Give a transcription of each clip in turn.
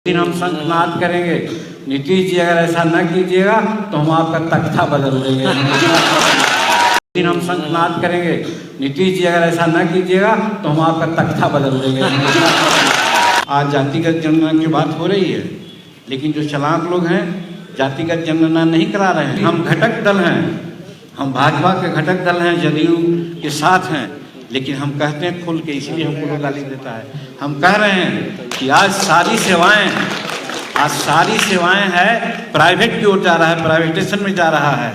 दिन हम शंखनाद करेंगे, नीतीश जी अगर ऐसा न कीजिएगा तो हम आपका तख्ता बदल देंगे। दिन हम शंखनाद करेंगे, नीतीश जी अगर ऐसा न कीजिएगा तो हम आपका तख्ता बदल देंगे। आज जातिगत जनगणना की बात हो रही है, लेकिन जो चालाक लोग हैं जातिगत जनगणना नहीं करा रहे हैं। हम घटक दल हैं, हम भाजपा के घटक दल हैं, जदयू के साथ हैं, लेकिन हम कहते हैं खुल के, इसलिए हमको गाली देता है। हम कह रहे हैं कि आज सारी सेवाएं हैं प्राइवेट की ओर जा रहा है, प्राइवेटेशन में जा रहा है।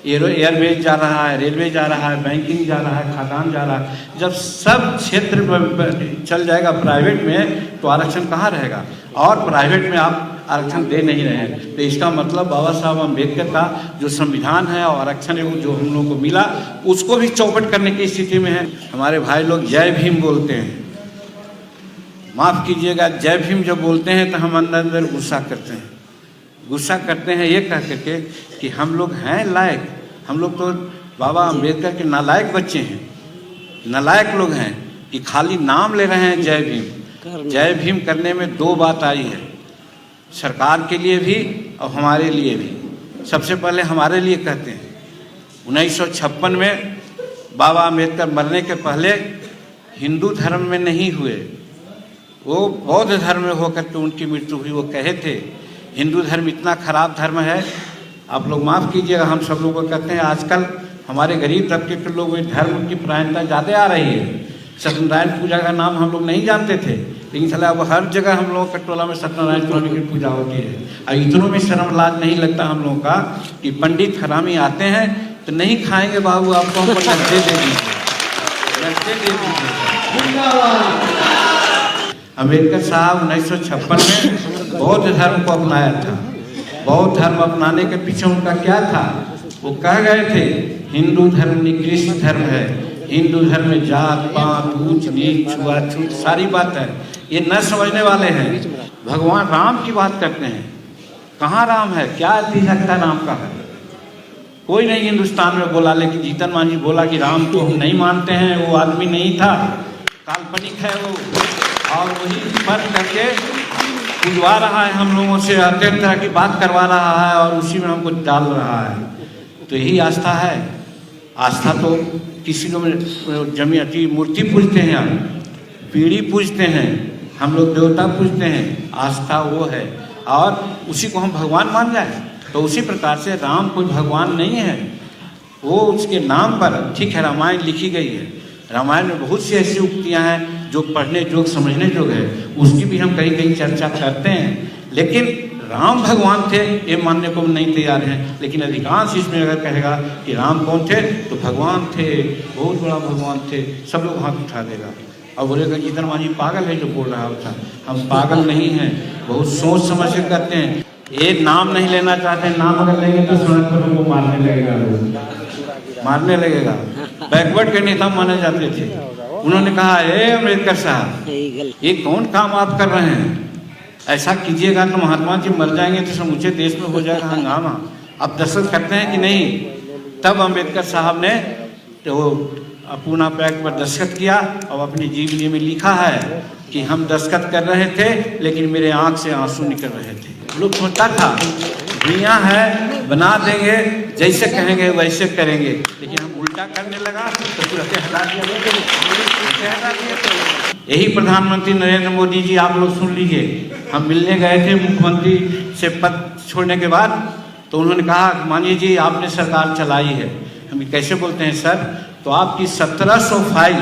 एयरवेज जा रहा है, रेलवे जा रहा है, बैंकिंग जा रहा है, खादान जा रहा है। जब सब क्षेत्र चल जाएगा प्राइवेट में तो आरक्षण कहाँ रहेगा? और प्राइवेट में आप आरक्षण दे नहीं रहे हैं, तो इसका मतलब बाबा साहब अम्बेडकर का जो संविधान है और आरक्षण जो हम लोगों को मिला उसको भी चौपट करने की स्थिति में है। हमारे भाई लोग जय भीम बोलते हैं, माफ़ कीजिएगा, जय भीम जब बोलते हैं तो हम अंदर अंदर गुस्सा करते हैं ये कह करके कि हम लोग हैं लायक। हम लोग तो बाबा अम्बेडकर के नालायक बच्चे हैं, नालायक लोग हैं कि खाली नाम ले रहे हैं जय भीम। जय भीम करने में दो बात आई है, सरकार के लिए भी और हमारे लिए भी। सबसे पहले हमारे लिए कहते हैं, 1956 में बाबा अम्बेडकर मरने के पहले हिंदू धर्म में नहीं हुए, वो बौद्ध धर्म में होकर के उनकी मृत्यु हुई। वो कहे थे हिंदू धर्म इतना खराब धर्म है, आप लोग माफ़ कीजिएगा, हम सब लोग को कहते हैं आजकल हमारे गरीब तबके के लोग धर्म की प्रायणता ज़्यादा आ रही है। सत्यनारायण पूजा का नाम हम लोग नहीं जानते थे, लेकिन चला अब हर जगह हम लोगों के टोला में सत्यनारायण स्वामी की पूजा होती है। और इतनों में शर्म लाज नहीं लगता हम लोगों का कि पंडित हरामी आते हैं तो नहीं खाएंगे बाबू, आपको हमको लड्डे दे दीजिए। अम्बेडकर साहब 1956 में बौद्ध धर्म को अपनाया था। बौद्ध धर्म अपनाने के पीछे उनका क्या था? वो कह गए थे हिंदू धर्म निकृष्ट धर्म है, हिंदू धर्म में जात पात ऊंच नीच छुआछूत सारी बात है। ये न समझने वाले हैं। भगवान राम की बात करते हैं, कहाँ राम है? क्या अधिकता राम का है? कोई नहीं हिंदुस्तान में बोला, लेकिन जीतन मांझी बोला कि राम को हम नहीं मानते हैं, वो आदमी नहीं था, काल्पनिक है वो, और वही फर्क करके बुझवा रहा है हम लोगों से, अत्यंत तरह की बात करवा रहा है और उसी में हमको डाल रहा है। तो यही आस्था है। आस्था तो किसी लोग जमीयती मूर्ति पूजते हैं, पीढ़ी पूजते हैं, हम लोग देवता पूजते हैं, आस्था वो है और उसी को हम भगवान मान जाए। तो उसी प्रकार से राम कोई भगवान नहीं है, वो उसके नाम पर, ठीक है, रामायण लिखी गई है, रामायण में बहुत सी ऐसी उक्तियाँ हैं जो पढ़ने जोग समझने जोग है, उसकी भी हम कहीं कहीं चर्चा करते हैं। लेकिन राम भगवान थे ये मानने को नहीं तैयार हैं। लेकिन अधिकांश इसमें अगर कहेगा कि राम कौन थे तो भगवान थे, बहुत बड़ा भगवान थे, सब लोग हाथ उठा देगा और बोलेगा जीतन मांझी पागल है जो बोल रहा होता। हम पागल नहीं हैं, बहुत सोच समझ के करते हैं। ये नाम नहीं लेना चाहते, नाम अगर लेंगे तो सड़क पर हमको मारने लगेगा। बैकवर्ड के नेता माने जाते थे। उन्होंने कहा अम्बेडकर साहब ये कौन काम आप कर रहे हैं? ऐसा कीजिएगा तो महात्मा जी मर जाएंगे तो समूचे देश में हो जाएगा हंगामा। अब दस्तखत करते हैं कि नहीं? तब अम्बेडकर साहब ने तो पूना पैक्ट पर दस्तखत किया और अपनी जीवनी में लिखा है कि हम दस्तखत कर रहे थे लेकिन मेरे आँख से आंसू निकल रहे थे। लोग सोचता था दुनिया है, बना देंगे, जैसे कहेंगे वैसे करेंगे, लेकिन हम उल्टा करने लगा तो तुरंत हटा दिया। यही प्रधानमंत्री नरेंद्र मोदी जी, आप लोग सुन लीजिए, हम मिलने गए थे मुख्यमंत्री से पद छोड़ने के बाद, तो उन्होंने कहा मानिए जी आपने सरकार चलाई है। हम कैसे बोलते हैं सर? तो आपकी 1700 फाइल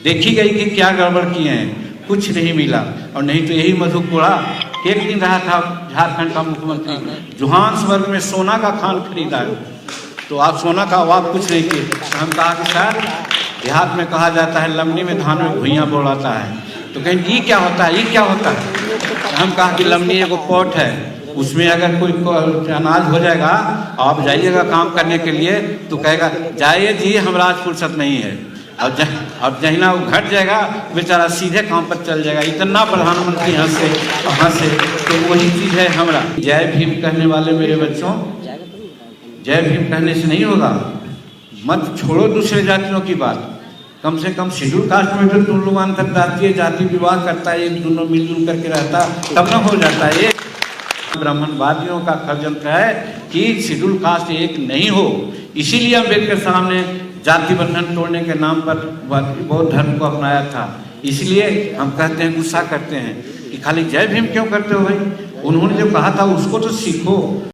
देखी गई कि क्या गड़बड़ किए हैं, कुछ नहीं मिला। और नहीं तो यही मधु कोड़ा एक दिन रहा था झारखंड का मुख्यमंत्री, जोहान्सबर्ग में सोना का खान खरीदा है, तो आप सोना का अभाव कुछ नहीं किए। हम कहा कि सर देहात में कहा जाता है लमनी में धान में भुइयाँ बोलाता है, तो कहें ये क्या होता है, ये क्या होता है? हम कहा कि लमनी एक पॉट है, उसमें अगर कोई अनाज हो जाएगा आप जाइएगा काम करने के लिए तो कहेगा जाइए जी हमरा आज फुर्सत नहीं है, और जहिना वो घट जाएगा बेचारा सीधे काम पर चल जाएगा। इतना प्रधानमंत्री हंसे तो वही चीज़ है हमारा। जय भीम कहने वाले मेरे बच्चों, जय भीम कहने से नहीं होगा, मत छोड़ो दूसरे जातियों की बात, कम से कम शेड्यूल कास्ट में तो तुम लोग अंतरजातीय जाति विवाह करता है, एक दोनों मिलजुल करके रहता, तब ना हो जाता है। ये ब्राह्मणवादियों का षड्यंत्र है कि शेड्यूल कास्ट एक नहीं हो, इसीलिए अम्बेडकर साहब ने जाति बंधन तोड़ने के नाम पर बौद्ध धर्म को अपनाया था। इसलिए हम कहते हैं, गुस्सा करते हैं कि खाली जय भीम क्यों करते हो भाई, उन्होंने जो कहा था उसको तो सीखो।